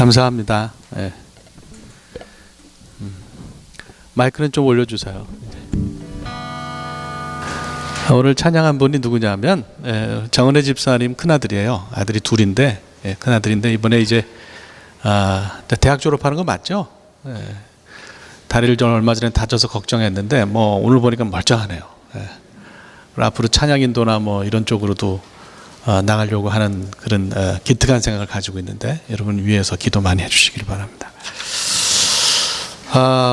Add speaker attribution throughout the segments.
Speaker 1: 감사합니다. 네. 마이크는 좀 올려주세요. 오늘 찬양한 분이 누구냐면 정은혜 집사님 큰아들이에요. 아들이 둘인데 큰아들인데 이번에 이제 대학 졸업하는 거 맞죠? 다리를 좀 얼마 전에 다쳐서 걱정했는데 뭐 오늘 보니까 멀쩡하네요. 앞으로 찬양 인도나 뭐 이런 쪽으로도 나가려고 하는 그런 기특한 생각을 가지고 있는데 여러분 위해서 기도 많이 해주시길 바랍니다.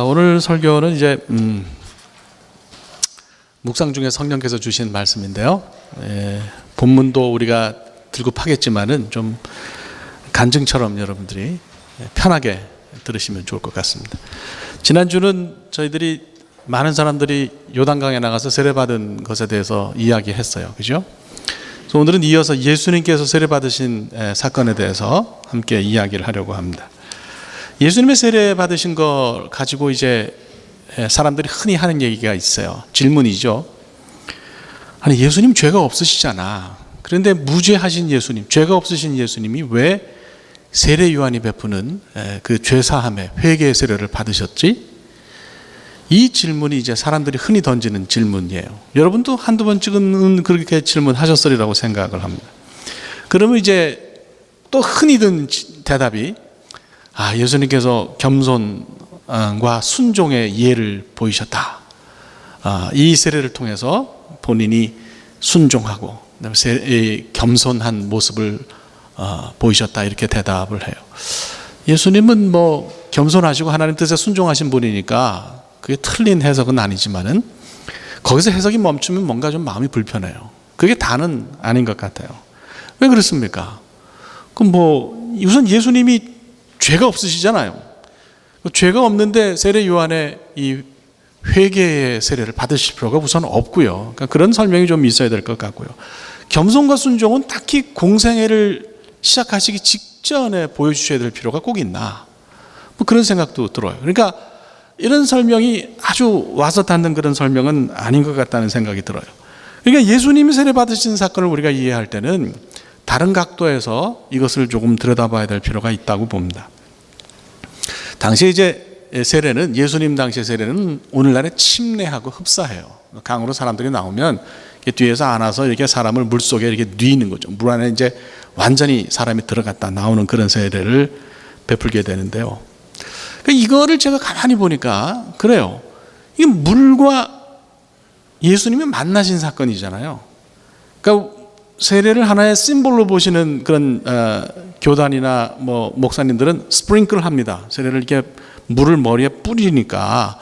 Speaker 1: 오늘 설교는 이제 묵상 중에 성령께서 주신 말씀인데요. 본문도 우리가 들고 파겠지만은 좀 간증처럼 여러분들이 편하게 들으시면 좋을 것 같습니다. 지난주는 저희들이 많은 사람들이 요단강에 나가서 세례받은 것에 대해서 이야기했어요. 그죠? 그래서 오늘은 이어서 예수님께서 세례받으신 사건에 대해서 함께 이야기를 하려고 합니다. 예수님의 세례받으신 걸 가지고 이제 사람들이 흔히 하는 얘기가 있어요. 질문이죠. 아니, 예수님 죄가 없으시잖아. 그런데 무죄하신 예수님, 죄가 없으신 예수님이 왜 세례 요한이 베푸는 그 죄사함의 회개의 세례를 받으셨지? 이 질문이 이제 사람들이 흔히 던지는 질문이에요. 여러분도 한두 번쯤은 그렇게 질문하셨으리라고 생각을 합니다. 그러면 이제 또 흔히 든 대답이 예수님께서 겸손과 순종의 예를 보이셨다. 이 세례를 통해서 본인이 순종하고 겸손한 모습을 보이셨다. 이렇게 대답을 해요. 예수님은 뭐 겸손하시고 하나님 뜻에 순종하신 분이니까 그게 틀린 해석은 아니지만은 거기서 해석이 멈추면 뭔가 좀 마음이 불편해요. 그게 다는 아닌 것 같아요. 왜 그렇습니까? 그럼 뭐 우선 예수님이 죄가 없으시잖아요. 죄가 없는데 세례 요한의 이 회개의 세례를 받으실 필요가 우선 없고요. 그러니까 그런 설명이 좀 있어야 될 것 같고요. 겸손과 순종은 딱히 공생애를 시작하시기 직전에 보여주셔야 될 필요가 꼭 있나? 뭐 그런 생각도 들어요. 그러니까 이런 설명이 아주 와서 닿는 그런 설명은 아닌 것 같다는 생각이 들어요. 그러니까 예수님이 세례 받으신 사건을 우리가 이해할 때는 다른 각도에서 이것을 조금 들여다봐야 될 필요가 있다고 봅니다. 당시에 이제 세례는, 예수님 당시의 세례는 오늘날의 침례하고 흡사해요. 강으로 사람들이 나오면 뒤에서 안아서 이렇게 사람을 물 속에 이렇게 뉘는 거죠. 물 안에 이제 완전히 사람이 들어갔다 나오는 그런 세례를 베풀게 되는데요. 이거를 제가 가만히 보니까 그래요. 이게 물과 예수님이 만나신 사건이잖아요. 그러니까 세례를 하나의 심볼로 보시는 그런 교단이나 뭐 목사님들은 스프링클 합니다. 세례를 이렇게 물을 머리에 뿌리니까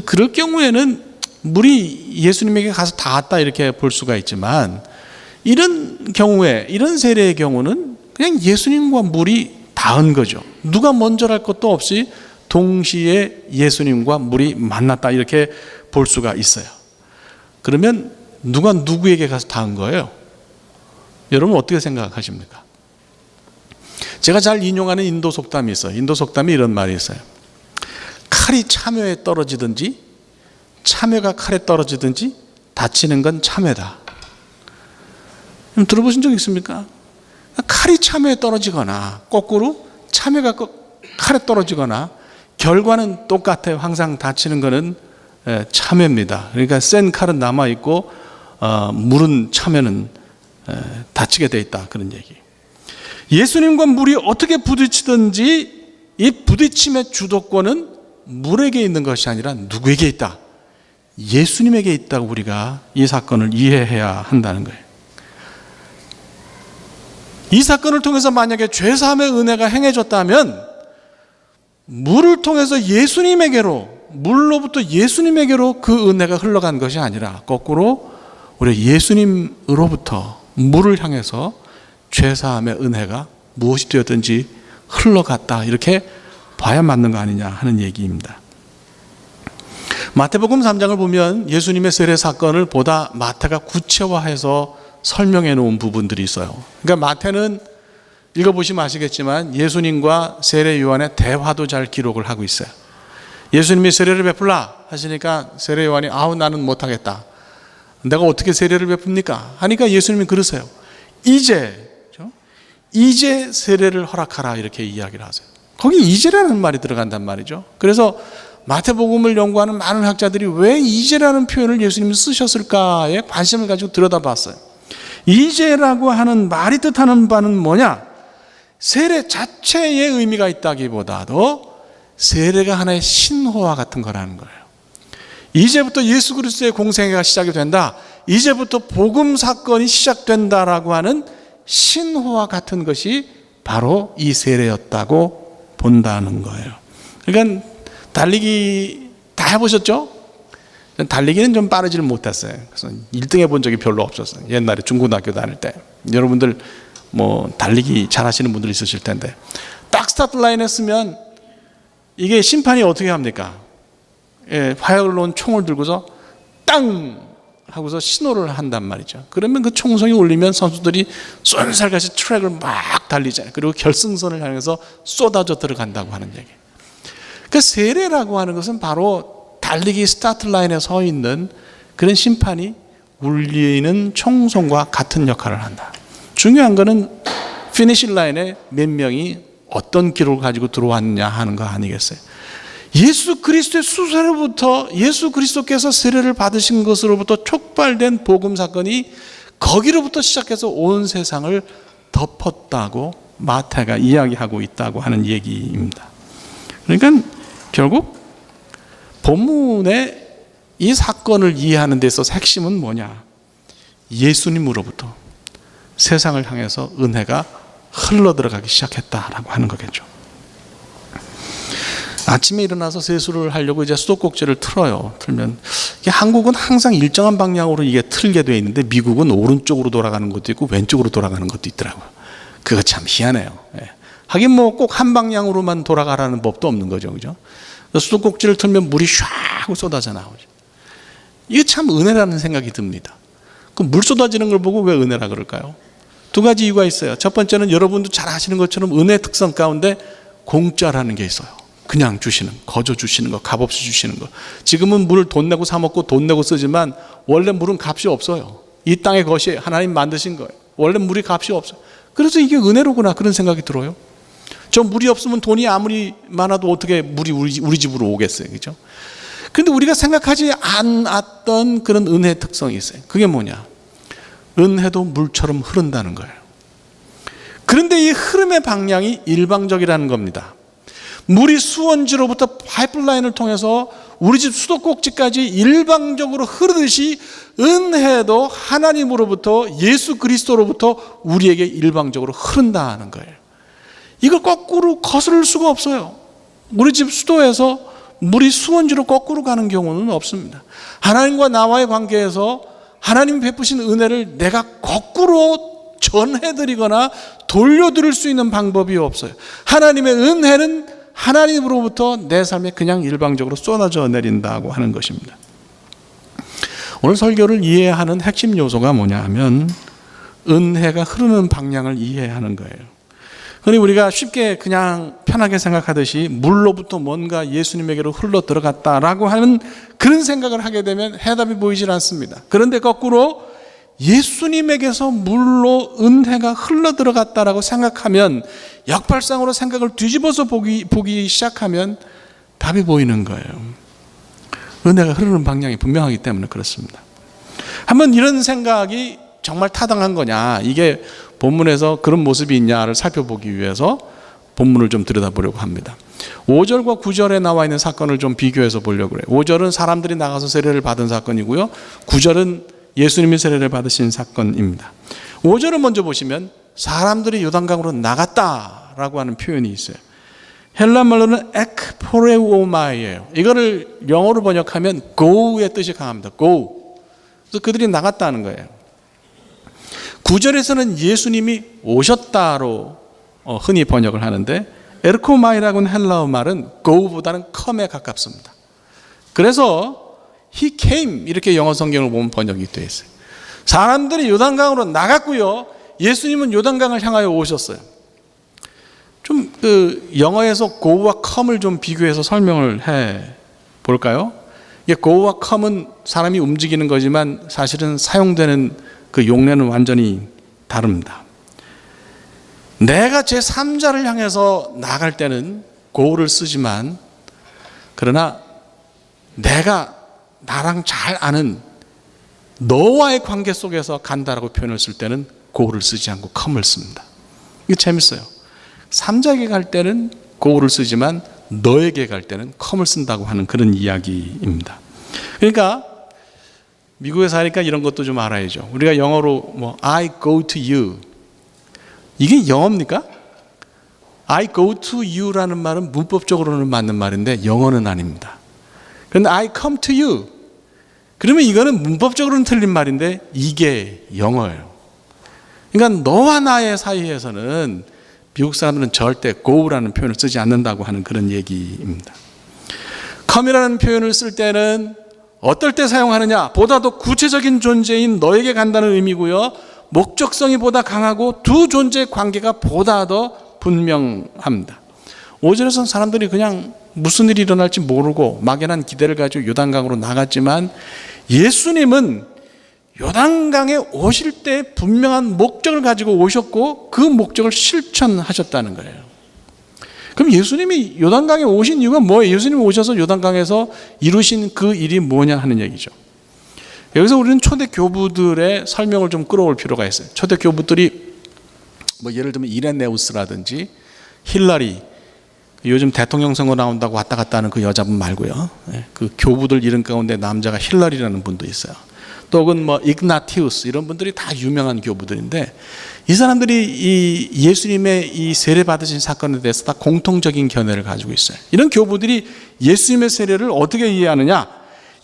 Speaker 1: 그럴 경우에는 물이 예수님에게 가서 닿았다 이렇게 볼 수가 있지만 이런 경우에, 이런 세례의 경우는 그냥 예수님과 물이 닿은 거죠. 누가 먼저랄 것도 없이 동시에 예수님과 물이 만났다 이렇게 볼 수가 있어요. 그러면 누가 누구에게 가서 닿은 거예요? 여러분 어떻게 생각하십니까? 제가 잘 인용하는 인도 속담이 있어요. 인도 속담이 이런 말이 있어요. 칼이 참외에 떨어지든지 참외가 칼에 떨어지든지 다치는 건 참외다. 들어보신 적 있습니까? 칼이 참외에 떨어지거나 거꾸로 참외가 칼에 떨어지거나 결과는 똑같아요. 항상 다치는 거는 참외입니다. 그러니까 센 칼은 남아있고 물은 참외는 다치게 돼 있다. 그런 얘기. 예수님과 물이 어떻게 부딪히든지 이 부딪힘의 주도권은 물에게 있는 것이 아니라 누구에게 있다? 예수님에게 있다고 우리가 이 사건을 이해해야 한다는 거예요. 이 사건을 통해서 만약에 죄사함의 은혜가 행해졌다면 물을 통해서 예수님에게로, 물로부터 예수님에게로 그 은혜가 흘러간 것이 아니라 거꾸로 우리 예수님으로부터 물을 향해서 죄사함의 은혜가 무엇이 되었든지 흘러갔다. 이렇게 봐야 맞는 거 아니냐 하는 얘기입니다. 마태복음 3장을 보면 예수님의 세례 사건을 보다 마태가 구체화해서 설명해 놓은 부분들이 있어요. 그러니까 마태는 읽어보시면 아시겠지만 예수님과 세례 요한의 대화도 잘 기록을 하고 있어요. 예수님이 세례를 베풀라 하시니까 세례 요한이 나는 못하겠다. 내가 어떻게 세례를 베풉니까? 하니까 예수님이 그러세요. 이제 세례를 허락하라 이렇게 이야기를 하세요. 거기 이제라는 말이 들어간단 말이죠. 그래서 마태복음을 연구하는 많은 학자들이 왜 이제라는 표현을 예수님이 쓰셨을까에 관심을 가지고 들여다봤어요. 이제라고 하는 말이 뜻하는 바는 뭐냐? 세례 자체의 의미가 있다기보다도 세례가 하나의 신호와 같은 거라는 거예요. 이제부터 예수 그리스도의 공생애가 시작이 된다. 이제부터 복음 사건이 시작된다라고 하는 신호와 같은 것이 바로 이 세례였다고 본다는 거예요. 그러니까 달리기 다 해보셨죠? 달리기는 좀 빠르지를 못했어요. 그래서 1등 해본 적이 별로 없었어요. 옛날에 중고등학교 다닐 때. 여러분들 뭐 달리기 잘하시는 분들 있으실 텐데, 딱 스타트 라인에 쓰면 이게 심판이 어떻게 합니까? 화약을 놓은 총을 들고서 땅 하고서 신호를 한단 말이죠. 그러면 그 총성이 울리면 선수들이 쏜살같이 트랙을 막 달리잖아요. 그리고 결승선을 향해서 쏟아져 들어간다고 하는 얘기. 그 세례라고 하는 것은 바로 달리기 스타트 라인에 서 있는 그런 심판이 울리는 총성과 같은 역할을 한다. 중요한 거는 피니시 라인에 몇 명이 어떤 기록을 가지고 들어왔냐 하는 거 아니겠어요? 예수 그리스도의 수세로부터, 예수 그리스도께서 세례를 받으신 것으로부터 촉발된 복음 사건이 거기로부터 시작해서 온 세상을 덮었다고 마태가 이야기하고 있다고 하는 얘기입니다. 그러니까 결국 본문의 이 사건을 이해하는 데 있어서 핵심은 뭐냐? 예수님으로부터 세상을 향해서 은혜가 흘러들어가기 시작했다라고 하는 거겠죠. 아침에 일어나서 세수를 하려고 이제 수도꼭지를 틀어요. 틀면 이게 한국은 항상 일정한 방향으로 이게 틀게 돼 있는데 미국은 오른쪽으로 돌아가는 것도 있고 왼쪽으로 돌아가는 것도 있더라고요. 그거 참 희한해요. 하긴 뭐 꼭 한 방향으로만 돌아가라는 법도 없는 거죠, 그죠? 수도꼭지를 틀면 물이 샤 하고 쏟아져 나오죠. 이게 참 은혜라는 생각이 듭니다. 그 물 쏟아지는 걸 보고 왜 은혜라 그럴까요? 두 가지 이유가 있어요. 첫 번째는 여러분도 잘 아시는 것처럼 은혜 특성 가운데 공짜라는 게 있어요. 그냥 주시는, 거저 주시는 거, 값없이 주시는 거. 지금은 물을 돈 내고 사 먹고 돈 내고 쓰지만 원래 물은 값이 없어요. 이 땅의 것이 하나님 만드신 거예요. 원래 물이 값이 없어요. 그래서 이게 은혜로구나 그런 생각이 들어요. 저 물이 없으면 돈이 아무리 많아도 어떻게 물이 우리 집으로 오겠어요, 그죠? 근데 우리가 생각하지 않았던 그런 은혜의 특성이 있어요. 그게 뭐냐? 은혜도 물처럼 흐른다는 거예요. 그런데 이 흐름의 방향이 일방적이라는 겁니다. 물이 수원지로부터 파이프라인을 통해서 우리 집 수도꼭지까지 일방적으로 흐르듯이 은혜도 하나님으로부터, 예수 그리스도로부터 우리에게 일방적으로 흐른다는 거예요. 이걸 거꾸로 거스를 수가 없어요. 우리 집 수도에서 물이 수원지로 거꾸로 가는 경우는 없습니다. 하나님과 나와의 관계에서 하나님이 베푸신 은혜를 내가 거꾸로 전해드리거나 돌려드릴 수 있는 방법이 없어요. 하나님의 은혜는 하나님으로부터 내 삶에 그냥 일방적으로 쏟아져 내린다고 하는 것입니다. 오늘 설교를 이해하는 핵심 요소가 뭐냐 하면 은혜가 흐르는 방향을 이해하는 거예요. 흔히 우리가 쉽게 그냥 편하게 생각하듯이 물로부터 뭔가 예수님에게로 흘러 들어갔다라고 하는 그런 생각을 하게 되면 해답이 보이질 않습니다. 그런데 거꾸로 예수님에게서 물로 은혜가 흘러 들어갔다라고 생각하면, 역발상으로 생각을 뒤집어서 보기 시작하면 답이 보이는 거예요. 은혜가 흐르는 방향이 분명하기 때문에 그렇습니다. 한번 이런 생각이 정말 타당한 거냐, 이게 본문에서 그런 모습이 있냐를 살펴보기 위해서 본문을 좀 들여다보려고 합니다. 5절과 9절에 나와 있는 사건을 좀 비교해서 보려고 그래요. 5절은 사람들이 나가서 세례를 받은 사건이고요, 9절은 예수님이 세례를 받으신 사건입니다. 5절을 먼저 보시면 사람들이 요단강으로 나갔다라고 하는 표현이 있어요. 헬라 말로는 ekporeuomai예요. 이거를 영어로 번역하면 go의 뜻이 강합니다. go. 그래서 그들이 나갔다는 거예요. 9절에서는 예수님이 오셨다로 흔히 번역을 하는데, 에르코마이라고는 헬라어 말은 go보다는 come에 가깝습니다. 그래서 He came 이렇게 영어 성경을 보면 번역이 되어 있어요. 사람들이 요단강으로 나갔고요, 예수님은 요단강을 향하여 오셨어요. 좀 그 영어에서 go와 come을 좀 비교해서 설명을 해 볼까요? 이게 go와 come은 사람이 움직이는 거지만 사실은 사용되는 그 용례는 완전히 다릅니다. 내가 제3자를 향해서 나갈 때는 고를 쓰지만, 그러나 내가 나랑 잘 아는 너와의 관계 속에서 간다라고 표현을 쓸 때는 고를 쓰지 않고 컴을 씁니다. 이게 재밌어요. 3자에게 갈 때는 고를 쓰지만 너에게 갈 때는 컴을 쓴다고 하는 그런 이야기입니다. 그러니까 미국에 사니까 이런 것도 좀 알아야죠. 우리가 영어로 I go to you, 이게 영어입니까? I go to you라는 말은 문법적으로는 맞는 말인데 영어는 아닙니다. 그런데 I come to you, 그러면 이거는 문법적으로는 틀린 말인데 이게 영어예요. 그러니까 너와 나의 사이에서는 미국 사람들은 절대 go라는 표현을 쓰지 않는다고 하는 그런 얘기입니다. come이라는 표현을 쓸 때는 어떨 때 사용하느냐, 보다 더 구체적인 존재인 너에게 간다는 의미고요, 목적성이 보다 강하고 두 존재의 관계가 보다 더 분명합니다. 5절에서는 사람들이 그냥 무슨 일이 일어날지 모르고 막연한 기대를 가지고 요단강으로 나갔지만, 예수님은 요단강에 오실 때 분명한 목적을 가지고 오셨고 그 목적을 실천하셨다는 거예요. 그럼 예수님이 요단강에 오신 이유가 뭐예요? 예수님이 오셔서 요단강에서 이루신 그 일이 뭐냐 하는 얘기죠. 여기서 우리는 초대 교부들의 설명을 좀 끌어올 필요가 있어요. 초대 교부들이 예를 들면 이레네우스라든지 힐라리, 요즘 대통령 선거 나온다고 왔다 갔다 하는 그 여자분 말고요, 그 교부들 이름 가운데 남자가 힐라리라는 분도 있어요. 또 혹은 이그나티우스, 이런 분들이 다 유명한 교부들인데, 이 사람들이 이 예수님의 이 세례 받으신 사건에 대해서 다 공통적인 견해를 가지고 있어요. 이런 교부들이 예수님의 세례를 어떻게 이해하느냐,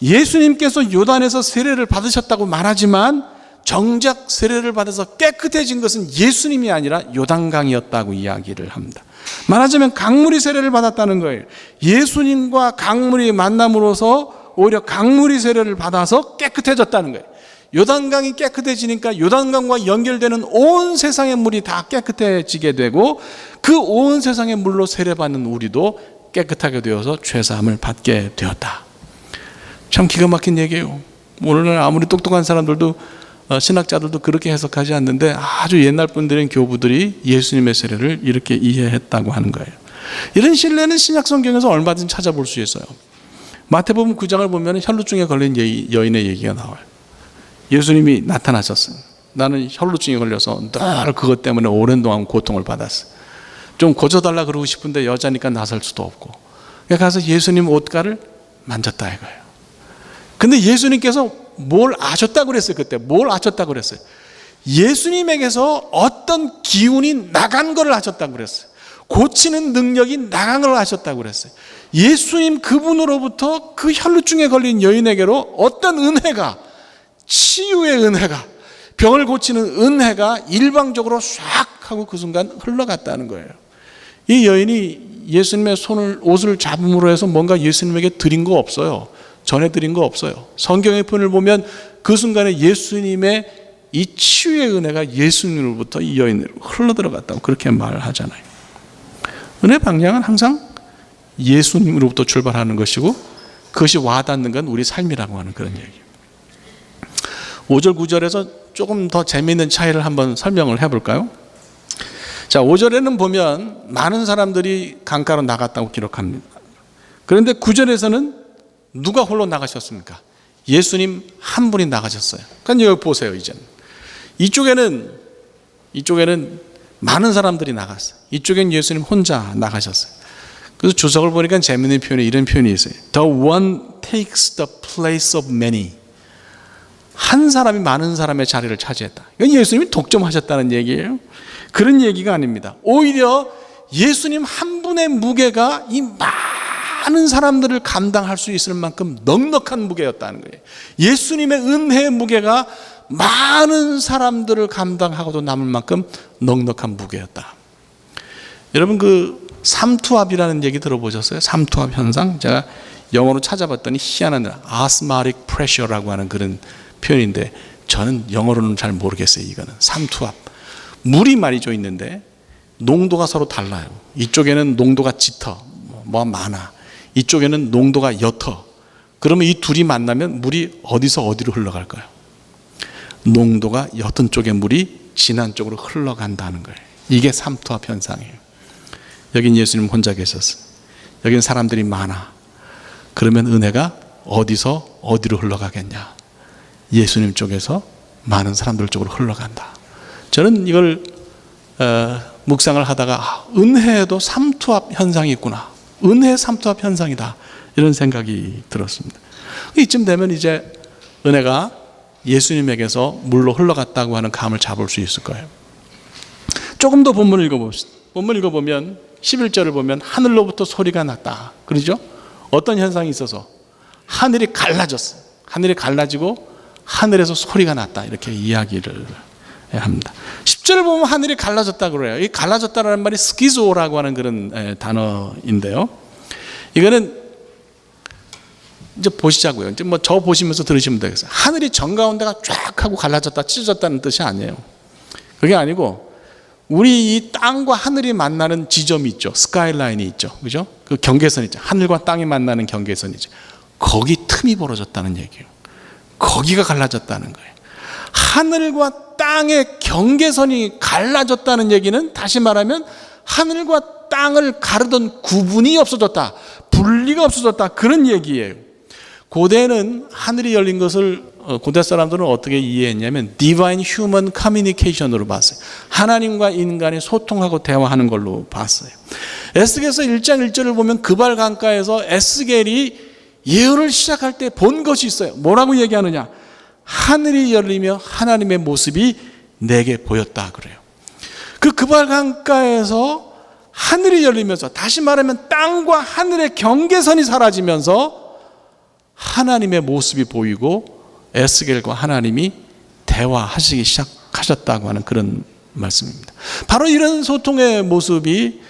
Speaker 1: 예수님께서 요단에서 세례를 받으셨다고 말하지만 정작 세례를 받아서 깨끗해진 것은 예수님이 아니라 요단강이었다고 이야기를 합니다. 말하자면 강물이 세례를 받았다는 거예요. 예수님과 강물이 만남으로써 오히려 강물이 세례를 받아서 깨끗해졌다는 거예요. 요단강이 깨끗해지니까 요단강과 연결되는 온 세상의 물이 다 깨끗해지게 되고, 그 온 세상의 물로 세례받는 우리도 깨끗하게 되어서 죄사함을 받게 되었다. 참 기가 막힌 얘기예요. 오늘날 아무리 똑똑한 사람들도, 신학자들도 그렇게 해석하지 않는데, 아주 옛날 분들인 교부들이 예수님의 세례를 이렇게 이해했다고 하는 거예요. 이런 신뢰는 신약 성경에서 얼마든지 찾아볼 수 있어요. 마태복음 9장을 보면 혈루증에 걸린 여인의 얘기가 나와요. 예수님이 나타나셨어요. 나는 혈루증에 걸려서 늘 그것 때문에 오랜 동안 고통을 받았어. 좀 고쳐달라 그러고 싶은데 여자니까 나설 수도 없고, 가서 예수님 옷가를 만졌다 이거예요. 근데 예수님께서 뭘 아셨다고 그랬어요? 그때 뭘 아셨다고 그랬어요? 예수님에게서 어떤 기운이 나간 걸 아셨다고 그랬어요. 고치는 능력이 나간 걸 아셨다고 그랬어요. 예수님 그분으로부터 그 혈루증에 걸린 여인에게로 어떤 은혜가, 치유의 은혜가, 병을 고치는 은혜가 일방적으로 싹 하고 그 순간 흘러갔다는 거예요. 이 여인이 예수님의 옷을 잡음으로 해서 뭔가 예수님에게 드린 거 없어요. 전해드린 거 없어요. 성경의 표현을 보면 그 순간에 예수님의 이 치유의 은혜가 예수님으로부터 이 여인으로 흘러들어갔다고 그렇게 말하잖아요. 은혜 방향은 항상 예수님으로부터 출발하는 것이고, 그것이 와닿는 건 우리 삶이라고 하는 그런 얘기예요. 5절 9절에서 조금 더 재미있는 차이를 한번 설명을 해볼까요? 자, 5절에는 보면 많은 사람들이 강가로 나갔다고 기록합니다. 그런데 9절에서는 누가 홀로 나가셨습니까? 예수님 한 분이 나가셨어요. 그러니까 여기 보세요. 이쪽에는 많은 사람들이 나갔어요. 이쪽엔 예수님 혼자 나가셨어요. 그래서 주석을 보니까 재미있는 표현이 이런 표현이 있어요. The one takes the place of many. 한 사람이 많은 사람의 자리를 차지했다. 이건 예수님이 독점하셨다는 얘기예요. 그런 얘기가 아닙니다. 오히려 예수님 한 분의 무게가 이 많은 사람들을 감당할 수 있을 만큼 넉넉한 무게였다는 거예요. 예수님의 은혜의 무게가 많은 사람들을 감당하고도 남을 만큼 넉넉한 무게였다. 여러분, 그 삼투압이라는 얘기 들어보셨어요? 삼투압 현상? 제가 영어로 찾아봤더니 희한한 osmotic pressure라고 하는 그런 표현인데, 저는 영어로는 잘 모르겠어요. 이거는 삼투압, 물이 말이죠 있는데 농도가 서로 달라요. 이쪽에는 농도가 짙어, 많아. 이쪽에는 농도가 옅어. 그러면 이 둘이 만나면 물이 어디서 어디로 흘러갈까요? 농도가 옅은 쪽의 물이 진한 쪽으로 흘러간다는 거예요. 이게 삼투압 현상이에요. 여긴 예수님 혼자 계셨어요. 여긴 사람들이 많아. 그러면 은혜가 어디서 어디로 흘러가겠냐? 예수님 쪽에서 많은 사람들 쪽으로 흘러간다. 저는 이걸 묵상을 하다가 은혜에도 삼투압 현상이 있구나. 은혜의 삼투압 현상이다. 이런 생각이 들었습니다. 이쯤 되면 이제 은혜가 예수님에게서 물로 흘러갔다고 하는 감을 잡을 수 있을 거예요. 조금 더 본문을 읽어봅시다. 본문 읽어보면 11절을 보면 하늘로부터 소리가 났다. 그러죠? 어떤 현상이 있어서 하늘이 갈라졌어. 하늘이 갈라지고 하늘에서 소리가 났다. 이렇게 이야기를 합니다. 10절을 보면 하늘이 갈라졌다 그래요. 이 갈라졌다라는 말이 스키조라고 하는 그런 단어인데요. 이거는 이제 보시자고요. 이제 뭐 저 보시면서 들으시면 되겠어요. 하늘이 정가운데가 쫙 하고 갈라졌다, 찢어졌다는 뜻이 아니에요. 그게 아니고 우리 이 땅과 하늘이 만나는 지점이 있죠. 스카이라인이 있죠. 그죠? 그 경계선 있죠. 하늘과 땅이 만나는 경계선이죠. 거기 틈이 벌어졌다는 얘기예요. 거기가 갈라졌다는 거예요. 하늘과 땅의 경계선이 갈라졌다는 얘기는 다시 말하면 하늘과 땅을 가르던 구분이 없어졌다. 분리가 없어졌다. 그런 얘기예요. 고대는 하늘이 열린 것을 고대 사람들은 어떻게 이해했냐면 Divine Human Communication으로 봤어요. 하나님과 인간이 소통하고 대화하는 걸로 봤어요. 에스겔서 1장 1절을 보면 그발 강가에서 에스겔이 예언을 시작할 때 본 것이 있어요. 뭐라고 얘기하느냐? 하늘이 열리며 하나님의 모습이 내게 보였다 그래요. 그발 강가에서 하늘이 열리면서 다시 말하면 땅과 하늘의 경계선이 사라지면서 하나님의 모습이 보이고 에스겔과 하나님이 대화하시기 시작하셨다고 하는 그런 말씀입니다. 바로 이런 소통의 모습이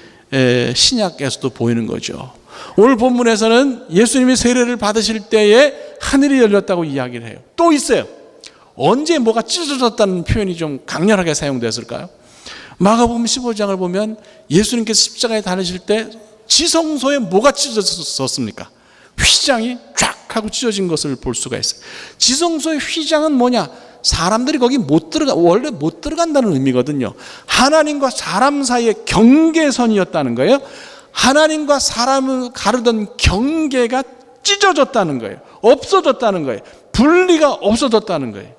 Speaker 1: 신약에서도 보이는 거죠. 오늘 본문에서는 예수님이 세례를 받으실 때에 하늘이 열렸다고 이야기를 해요. 또 있어요. 언제 뭐가 찢어졌다는 표현이 좀 강렬하게 사용됐을까요? 마가복음 15장을 보면 예수님께서 십자가에 달리실 때 지성소에 뭐가 찢어졌습니까? 휘장이 쫙 하고 찢어진 것을 볼 수가 있어요. 지성소의 휘장은 뭐냐? 사람들이 거기 원래 못 들어간다는 의미거든요. 하나님과 사람 사이의 경계선이었다는 거예요. 하나님과 사람을 가르던 경계가 찢어졌다는 거예요. 없어졌다는 거예요. 분리가 없어졌다는 거예요.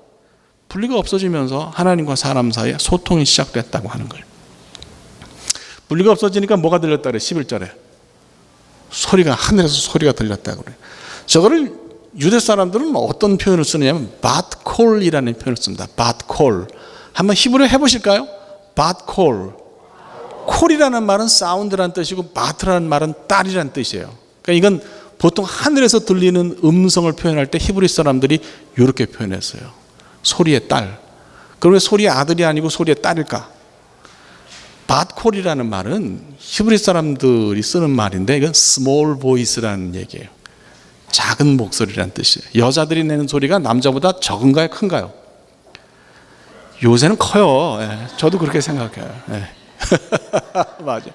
Speaker 1: 분리가 없어지면서 하나님과 사람 사이에 소통이 시작됐다고 하는 거예요. 분리가 없어지니까 뭐가 들렸다 그래요? 11절에 소리가, 하늘에서 소리가 들렸다고 그래요. 저거를 유대 사람들은 어떤 표현을 쓰느냐면 바트콜이라는 표현을 씁니다. 바트콜. 한번 히브리어 해보실까요? 바트콜. 콜이라는 말은 사운드라는 뜻이고 바트라는 말은 딸이라는 뜻이에요. 그러니까 이건 보통 하늘에서 들리는 음성을 표현할 때 히브리 사람들이 이렇게 표현했어요. 소리의 딸. 그럼 왜 소리의 아들이 아니고 소리의 딸일까? 바트콜이라는 말은 히브리 사람들이 쓰는 말인데 이건 small voice라는 얘기예요. 작은 목소리라는 뜻이에요. 여자들이 내는 소리가 남자보다 적은가요? 큰가요? 요새는 커요. 저도 그렇게 생각해요. 맞아요.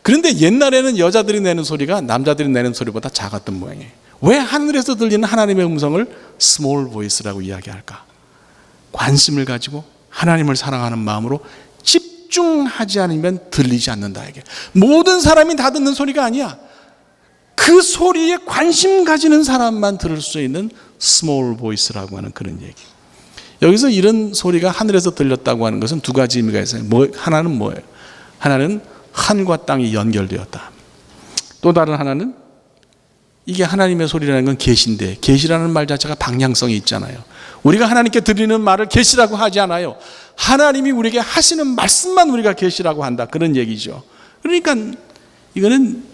Speaker 1: 그런데 옛날에는 여자들이 내는 소리가 남자들이 내는 소리보다 작았던 모양이에요. 왜 하늘에서 들리는 하나님의 음성을 small voice라고 이야기할까? 관심을 가지고 하나님을 사랑하는 마음으로 집중하지 않으면 들리지 않는다. 이게 모든 사람이 다 듣는 소리가 아니야. 그 소리에 관심 가지는 사람만 들을 수 있는 small voice라고 하는 그런 얘기. 여기서 이런 소리가 하늘에서 들렸다고 하는 것은 두 가지 의미가 있어요. 하나는 뭐예요? 하나는 하늘과 땅이 연결되었다. 또 다른 하나는 이게 하나님의 소리라는 건 계시인데, 계시라는 말 자체가 방향성이 있잖아요. 우리가 하나님께 드리는 말을 계시라고 하지 않아요. 하나님이 우리에게 하시는 말씀만 우리가 계시라고 한다. 그런 얘기죠. 그러니까 이거는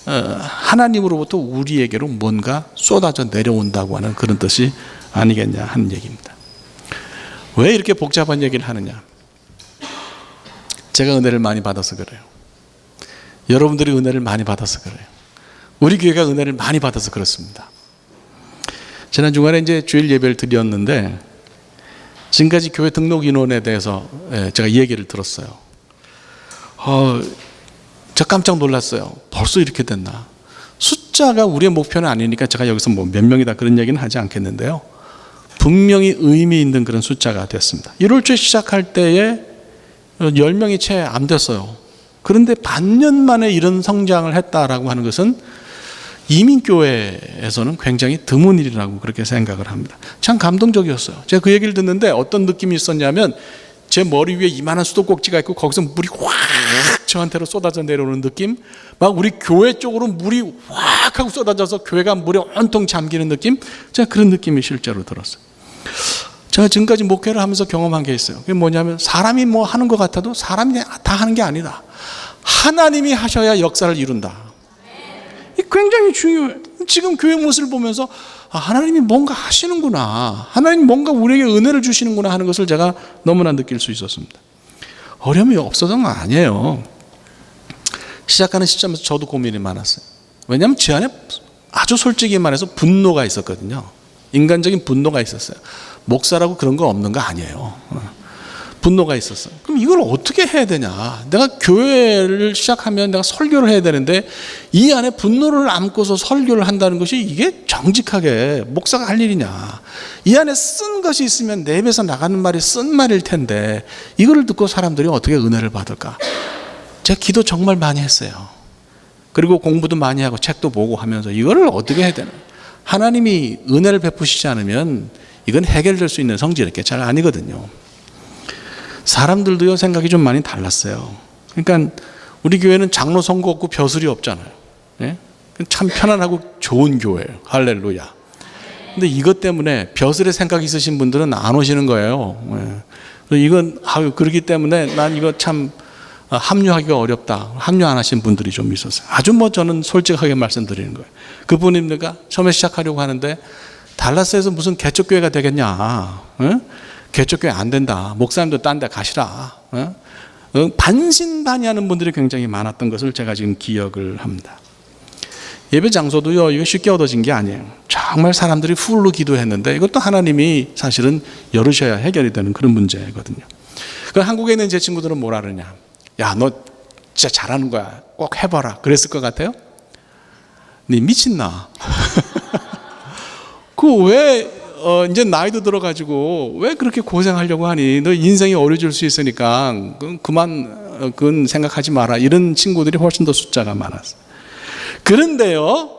Speaker 1: 하나님으로부터 우리에게로 뭔가 쏟아져 내려온다고 하는 그런 뜻이 아니겠냐 하는 얘기입니다. 왜 이렇게 복잡한 얘기를 하느냐? 제가 은혜를 많이 받아서 그래요. 여러분들이 은혜를 많이 받아서 그래요. 우리 교회가 은혜를 많이 받아서 그렇습니다. 지난 주간에 이제 주일 예배를 드렸는데 지금까지 교회 등록 인원에 대해서 제가 이 얘기를 들었어요. 저 깜짝 놀랐어요. 벌써 이렇게 됐나? 숫자가 우리의 목표는 아니니까 제가 여기서 뭐 몇 명이다 그런 얘기는 하지 않겠는데요. 분명히 의미 있는 그런 숫자가 됐습니다. 1월 초 시작할 때에 10명이 채 안 됐어요. 그런데 반년 만에 이런 성장을 했다라고 하는 것은 이민교회에서는 굉장히 드문 일이라고 그렇게 생각을 합니다. 참 감동적이었어요. 제가 그 얘기를 듣는데 어떤 느낌이 있었냐면 제 머리 위에 이만한 수도꼭지가 있고 거기서 물이 확 저한테로 쏟아져 내려오는 느낌, 막 우리 교회 쪽으로 물이 확 하고 쏟아져서 교회가 물에 온통 잠기는 느낌, 제가 그런 느낌이 실제로 들었어요. 제가 지금까지 목회를 하면서 경험한 게 있어요. 그게 뭐냐면 사람이 뭐 하는 것 같아도 사람이 다 하는 게 아니다. 하나님이 하셔야 역사를 이룬다. 굉장히 중요해요. 지금 교회 모습을 보면서 하나님이 뭔가 하시는구나, 하나님이 뭔가 우리에게 은혜를 주시는구나 하는 것을 제가 너무나 느낄 수 있었습니다. 어려움이 없어서는 아니에요. 시작하는 시점에서 저도 고민이 많았어요. 왜냐하면 제 안에 아주 솔직히 말해서 분노가 있었거든요. 인간적인 분노가 있었어요. 목사라고 그런 거 없는 거 아니에요. 분노가 있었어요. 그럼 이걸 어떻게 해야 되냐? 내가 교회를 시작하면 내가 설교를 해야 되는데 이 안에 분노를 안고서 설교를 한다는 것이 이게 정직하게 목사가 할 일이냐? 이 안에 쓴 것이 있으면 내 입에서 나가는 말이 쓴 말일 텐데 이거를 듣고 사람들이 어떻게 은혜를 받을까? 제가 기도 정말 많이 했어요. 그리고 공부도 많이 하고 책도 보고 하면서 이거를 어떻게 해야 되나? 하나님이 은혜를 베푸시지 않으면 이건 해결될 수 있는 성질이 잘 아니거든요. 사람들도요 생각이 좀 많이 달랐어요. 그러니까 우리 교회는 장로 선거 없고 벼슬이 없잖아요. 예? 참 편안하고 좋은 교회예요. 할렐루야. 근데 이것 때문에 벼슬의 생각이 있으신 분들은 안 오시는 거예요. 예. 이건 그렇기 때문에 난 이거 참 합류하기가 어렵다. 합류 안 하신 분들이 좀 있었어요. 아주 저는 솔직하게 말씀드리는 거예요. 그분입니까? 처음에 시작하려고 하는데 달라스에서 무슨 개척교회가 되겠냐? 예? 개척교회 안 된다. 목사님도 딴 데 가시라. 반신반의하는 분들이 굉장히 많았던 것을 제가 지금 기억을 합니다. 예배 장소도요, 이거 쉽게 얻어진 게 아니에요. 정말 사람들이 풀로 기도했는데 이것도 하나님이 사실은 열으셔야 해결이 되는 그런 문제거든요. 그 한국에 있는 제 친구들은 뭐라 그러냐? 야, 너 진짜 잘하는 거야. 꼭 해봐라. 그랬을 것 같아요? 네 미친나? 왜 이제 나이도 들어가지고 왜 그렇게 고생하려고 하니? 너 인생이 어려질 수 있으니까 그건 생각하지 마라. 이런 친구들이 훨씬 더 숫자가 많았어요. 그런데요,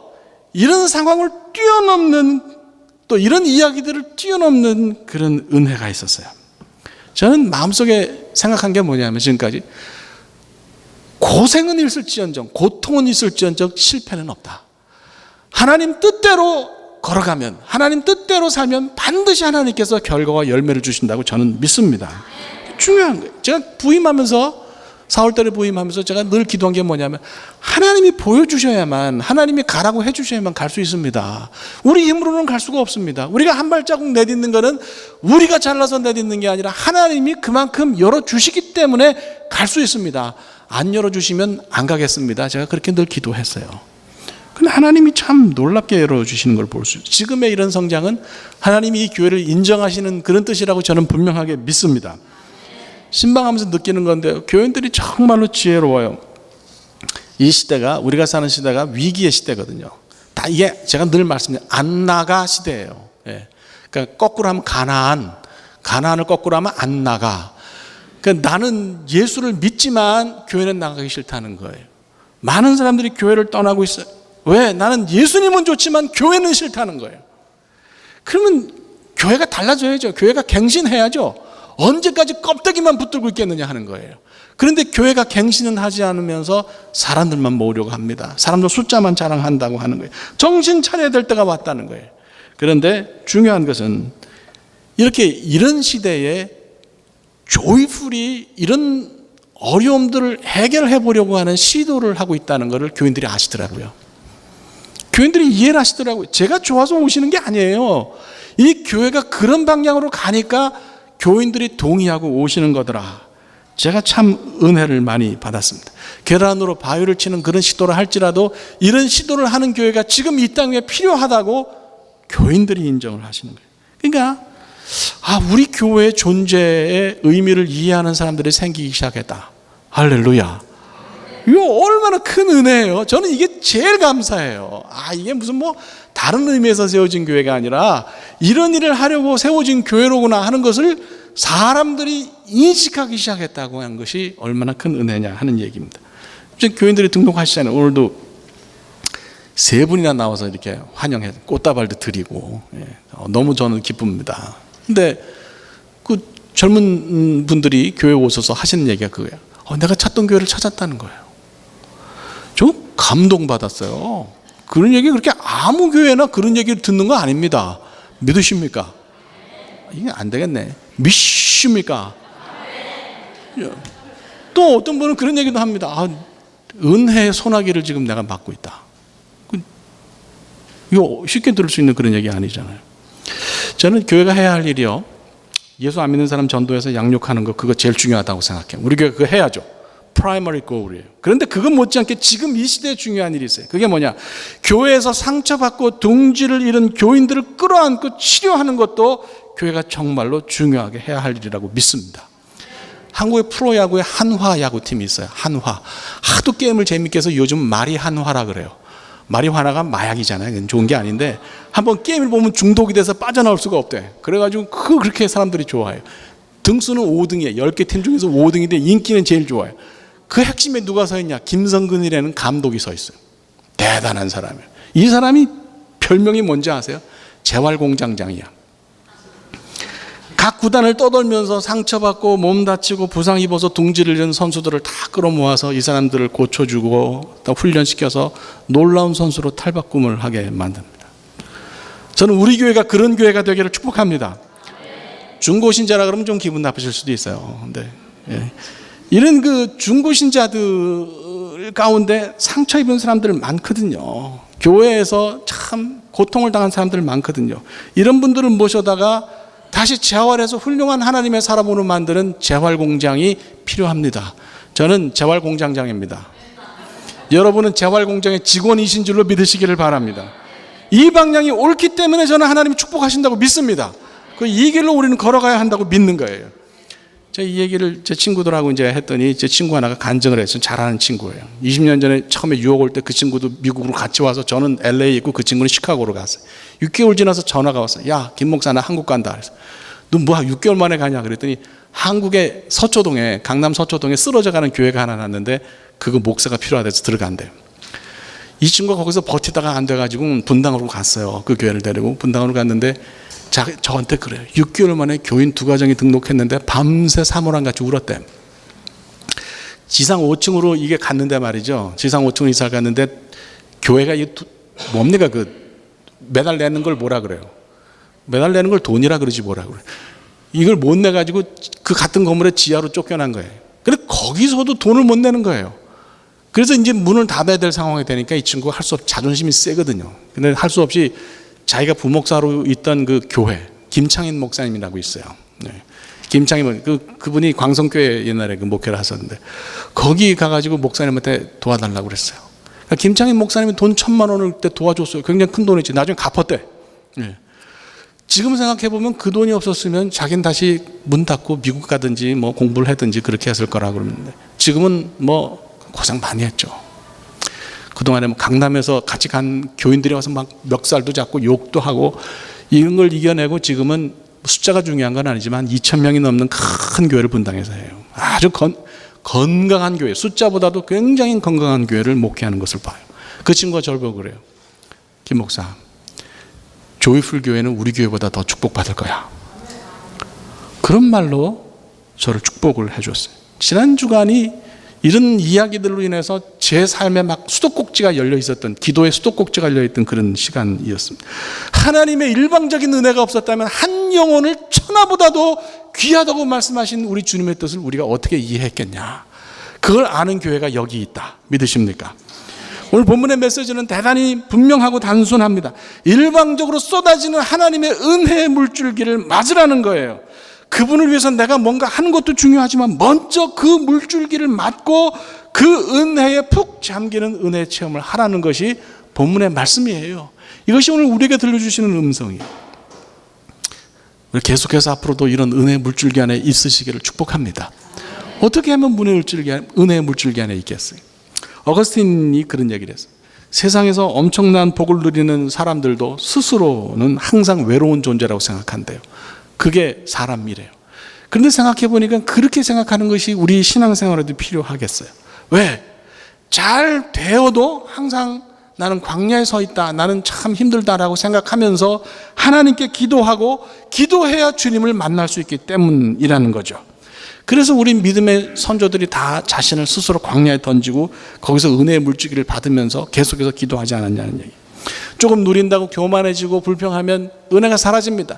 Speaker 1: 이런 상황을 뛰어넘는, 또 이런 이야기들을 뛰어넘는 그런 은혜가 있었어요. 저는 마음속에 생각한 게 뭐냐면 지금까지 고생은 있을지언정, 고통은 있을지언정 실패는 없다. 하나님 뜻대로 걸어가면, 하나님 뜻대로 살면 반드시 하나님께서 결과와 열매를 주신다고 저는 믿습니다. 중요한 거예요. 제가 부임하면서 4월달에 부임하면서 제가 늘 기도한 게 뭐냐면 하나님이 보여주셔야만, 하나님이 가라고 해주셔야만 갈 수 있습니다. 우리 힘으로는 갈 수가 없습니다. 우리가 한 발자국 내딛는 거는 우리가 잘나서 내딛는 게 아니라 하나님이 그만큼 열어주시기 때문에 갈 수 있습니다. 안 열어주시면 안 가겠습니다. 제가 그렇게 늘 기도했어요. 근데 하나님이 참 놀랍게 열어주시는 걸 볼 수 있어요. 지금의 이런 성장은 하나님이 이 교회를 인정하시는 그런 뜻이라고 저는 분명하게 믿습니다. 신방하면서 느끼는 건데요, 교인들이 정말로 지혜로워요. 이 시대가, 우리가 사는 시대가 위기의 시대거든요. 다 이게 제가 늘 말씀드려요. 안 나가 시대예요. 예. 그러니까 거꾸로 하면 가나안을 거꾸로 하면 안 나가. 그러니까 나는 예수를 믿지만 교회는 나가기 싫다는 거예요. 많은 사람들이 교회를 떠나고 있어요. 왜? 나는 예수님은 좋지만 교회는 싫다는 거예요. 그러면 교회가 달라져야죠. 교회가 갱신해야죠. 언제까지 껍데기만 붙들고 있겠느냐 하는 거예요. 그런데 교회가 갱신은 하지 않으면서 사람들만 모으려고 합니다. 사람들 숫자만 자랑한다고 하는 거예요. 정신 차려야 될 때가 왔다는 거예요. 그런데 중요한 것은 이런 시대에 조이풀이 이런 어려움들을 해결해 보려고 하는 시도를 하고 있다는 것을 교인들이 아시더라고요. 교인들이 이해를 하시더라고요. 제가 좋아서 오시는 게 아니에요. 이 교회가 그런 방향으로 가니까 교인들이 동의하고 오시는 거더라. 제가 참 은혜를 많이 받았습니다. 계란으로 바위를 치는 그런 시도를 할지라도 이런 시도를 하는 교회가 지금 이 땅에 필요하다고 교인들이 인정을 하시는 거예요. 그러니까 우리 교회의 존재의 의미를 이해하는 사람들이 생기기 시작했다. 할렐루야. 이거 얼마나 큰 은혜예요. 저는 이게 제일 감사해요. 이게 무슨 다른 의미에서 세워진 교회가 아니라 이런 일을 하려고 세워진 교회로구나 하는 것을 사람들이 인식하기 시작했다고 하는 것이 얼마나 큰 은혜냐 하는 얘기입니다. 지금 교인들이 등록하시잖아요. 오늘도 3분이나 나와서 이렇게 환영해 꽃다발도 드리고, 너무 저는 기쁩니다. 근데 그 젊은 분들이 교회 오셔서 하시는 얘기가 그거예요. 내가 찾던 교회를 찾았다는 거예요. 저 감동받았어요. 그런 얘기 그렇게 아무 교회나 그런 얘기를 듣는 거 아닙니다. 믿으십니까? 이게 안 되겠네. 믿습니까? 또 어떤 분은 그런 얘기도 합니다. 은혜의 소나기를 지금 내가 맡고 있다. 이거 쉽게 들을 수 있는 그런 얘기 아니잖아요. 저는 교회가 해야 할 일이요, 예수 안 믿는 사람 전도해서 양육하는 거, 그거 제일 중요하다고 생각해요. 우리 교회 그거 해야죠. 프라이머리 고울이에요. 그런데 그것 못지않게 지금 이 시대에 중요한 일이 있어요. 그게 뭐냐, 교회에서 상처받고 둥지를 잃은 교인들을 끌어안고 치료하는 것도 교회가 정말로 중요하게 해야 할 일이라고 믿습니다. 한국의 프로야구에 한화 야구팀이 있어요. 한화. 하도 게임을 재밌게 해서 요즘 마리한화라 그래요. 마리화나가 마약이잖아요. 그건 좋은 게 아닌데 한번 게임을 보면 중독이 돼서 빠져나올 수가 없대. 그래가지고 그렇게 사람들이 좋아해요. 등수는 5등이에요. 10개 팀 중에서 5등인데 인기는 제일 좋아요. 그 핵심에 누가 서 있냐? 김성근이라는 감독이 서 있어요. 대단한 사람이에요. 이 사람이 별명이 뭔지 아세요? 재활공장장이야. 각 구단을 떠돌면서 상처받고 몸 다치고 부상 입어서 둥지를 잃은 선수들을 다 끌어모아서 이 사람들을 고쳐주고 또 훈련시켜서 놀라운 선수로 탈바꿈을 하게 만듭니다. 저는 우리 교회가 그런 교회가 되기를 축복합니다. 중고신자라 그러면 좀 기분 나쁘실 수도 있어요. 근데 이런 그 중고신자들 가운데 상처 입은 사람들 많거든요. 교회에서 참 고통을 당한 사람들 많거든요. 이런 분들을 모셔다가 다시 재활해서 훌륭한 하나님의 사람으로 만드는 재활공장이 필요합니다. 저는 재활공장장입니다. 여러분은 재활공장의 직원이신 줄로 믿으시기를 바랍니다. 이 방향이 옳기 때문에 저는 하나님이 축복하신다고 믿습니다. 이 길로 우리는 걸어가야 한다고 믿는 거예요. 제가 이 얘기를 제 친구들하고 이제 했더니 제 친구 하나가 간증을 했어요. 잘하는 친구예요. 20년 전에 처음에 유학 올 때 그 친구도 미국으로 같이 와서 저는 LA에 있고 그 친구는 시카고로 갔어요. 6개월 지나서 전화가 왔어요. 야, 김 목사 나 한국 간다. 그래서 너 뭐 6개월 만에 가냐 그랬더니 한국의 서초동에, 강남 서초동에 쓰러져가는 교회가 하나 났는데 그거 목사가 필요하대서 들어간대요. 이 친구가 거기서 버티다가 안 돼가지고 분당으로 갔어요. 그 교회를 데리고 분당으로 갔는데 저한테 그래요. 6개월 만에 교인 2가정이 등록했는데 밤새 사모랑같이 울었대. 지상 5층으로 이게 갔는데 말이죠. 지상 5층으로 이사 갔는데 교회가 뭡니까? 매달 내는 걸 뭐라 그래요? 매달 내는 걸 돈이라 그러지 뭐라 그래요? 이걸 못 내가지고 그 같은 건물에 지하로 쫓겨난 거예요. 근데 거기서도 돈을 못 내는 거예요. 그래서 이제 문을 닫아야 될 상황이 되니까 이 친구가 할 수 없이 자존심이 세거든요. 근데 할 수 없이 자기가 부목사로 있던 그 교회, 김창인 목사님이라고 있어요. 김창인, 그분이 광성교회 옛날에 그 목회를 하셨는데 거기 가가지고 목사님한테 도와달라고 그랬어요. 그러니까 김창인 목사님이 돈 1,000만 원을 그때 도와줬어요. 굉장히 큰 돈이지. 나중에 갚았대. 지금 생각해보면 그 돈이 없었으면 자기는 다시 문 닫고 미국 가든지 뭐 공부를 하든지 그렇게 했을 거라고 그러는데 지금은 뭐 고생 많이 했죠. 그동안에 뭐 강남에서 같이 간 교인들이 와서 막 멱살도 잡고 욕도 하고 이런 걸 이겨내고 지금은 숫자가 중요한 건 아니지만 2,000명이 넘는 큰 교회를 분당해서 해요. 아주 건강한 교회, 숫자보다도 굉장히 건강한 교회를 목회하는 것을 봐요. 그 친구가 저를 보고 그래요. 김 목사, 조이풀 교회는 우리 교회보다 더 축복받을 거야. 그런 말로 저를 축복을 해줬어요. 지난 주간이 이런 이야기들로 인해서 제 삶에 막 수도꼭지가 열려 있었던, 기도의 수도꼭지가 열려 있던 그런 시간이었습니다. 하나님의 일방적인 은혜가 없었다면 한 영혼을 천하보다도 귀하다고 말씀하신 우리 주님의 뜻을 우리가 어떻게 이해했겠냐. 그걸 아는 교회가 여기 있다. 믿으십니까? 오늘 본문의 메시지는 대단히 분명하고 단순합니다. 일방적으로 쏟아지는 하나님의 은혜의 물줄기를 맞으라는 거예요. 그분을 위해서 내가 뭔가 하는 것도 중요하지만 먼저 그 물줄기를 맞고 그 은혜에 푹 잠기는 은혜의 체험을 하라는 것이 본문의 말씀이에요. 이것이 오늘 우리에게 들려주시는 음성이에요. 우리 계속해서 앞으로도 이런 은혜의 물줄기 안에 있으시기를 축복합니다. 어떻게 하면 은혜의 물줄기 안에 있겠어요? 어거스틴이 그런 얘기를 했어요. 세상에서 엄청난 복을 누리는 사람들도 스스로는 항상 외로운 존재라고 생각한대요. 그게 사람이래요. 그런데 생각해 보니까 그렇게 생각하는 것이 우리 신앙생활에도 필요하겠어요. 왜? 잘 되어도 항상 나는 광야에 서 있다, 나는 참 힘들다라고 생각하면서 하나님께 기도하고 기도해야 주님을 만날 수 있기 때문이라는 거죠. 그래서 우리 믿음의 선조들이 다 자신을 스스로 광야에 던지고 거기서 은혜의 물주기를 받으면서 계속해서 기도하지 않았냐는 얘기. 조금 누린다고 교만해지고 불평하면 은혜가 사라집니다.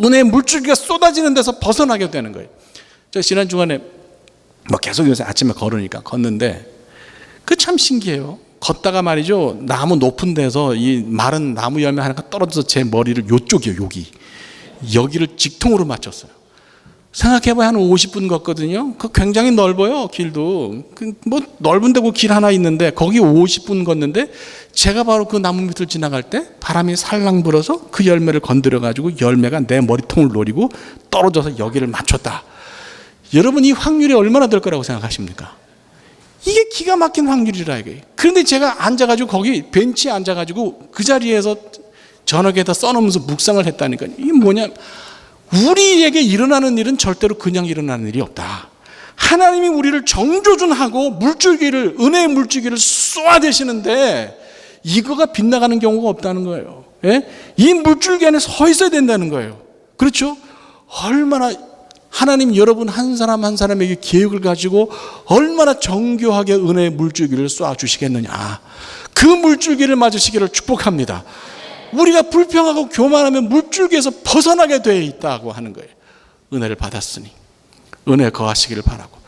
Speaker 1: 은혜의 물줄기가 쏟아지는 데서 벗어나게 되는 거예요. 제가 지난 주간에 계속 요새 아침에 걸으니까 걷는데 그 참 신기해요. 걷다가 말이죠, 나무 높은 데서 이 마른 나무 열매 하나가 떨어져서 제 머리를 요쪽이요, 여기를 직통으로 맞췄어요. 생각해봐야 한 50분 걷거든요. 그 굉장히 넓어요, 길도. 넓은 데고 길 하나 있는데 거기 50분 걷는데 제가 바로 그 나무 밑을 지나갈 때 바람이 살랑 불어서 그 열매를 건드려 가지고 열매가 내 머리통을 노리고 떨어져서 여기를 맞췄다. 여러분, 이 확률이 얼마나 될 거라고 생각하십니까? 이게 기가 막힌 확률이라 이게. 그런데 제가 앉아가지고 거기 벤치에 앉아가지고 그 자리에서 저녁에다 써놓으면서 묵상을 했다니까. 이게 뭐냐? 우리에게 일어나는 일은 절대로 그냥 일어나는 일이 없다. 하나님이 우리를 정조준하고 물줄기를, 은혜의 물줄기를 쏘아대시는데 이거가 빗나가는 경우가 없다는 거예요. 예? 이 물줄기 안에 서 있어야 된다는 거예요. 그렇죠? 얼마나 하나님 여러분 한 사람 한 사람에게 계획을 가지고 얼마나 정교하게 은혜의 물줄기를 쏘아주시겠느냐. 그 물줄기를 맞으시기를 축복합니다. 우리가 불평하고 교만하면 물줄기에서 벗어나게 되어 있다고 하는 거예요. 은혜를 받았으니 은혜에 거하시기를 바라고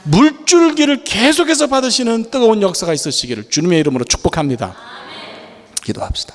Speaker 1: 물줄기를 계속해서 받으시는 뜨거운 역사가 있으시기를 주님의 이름으로 축복합니다. 기도합시다.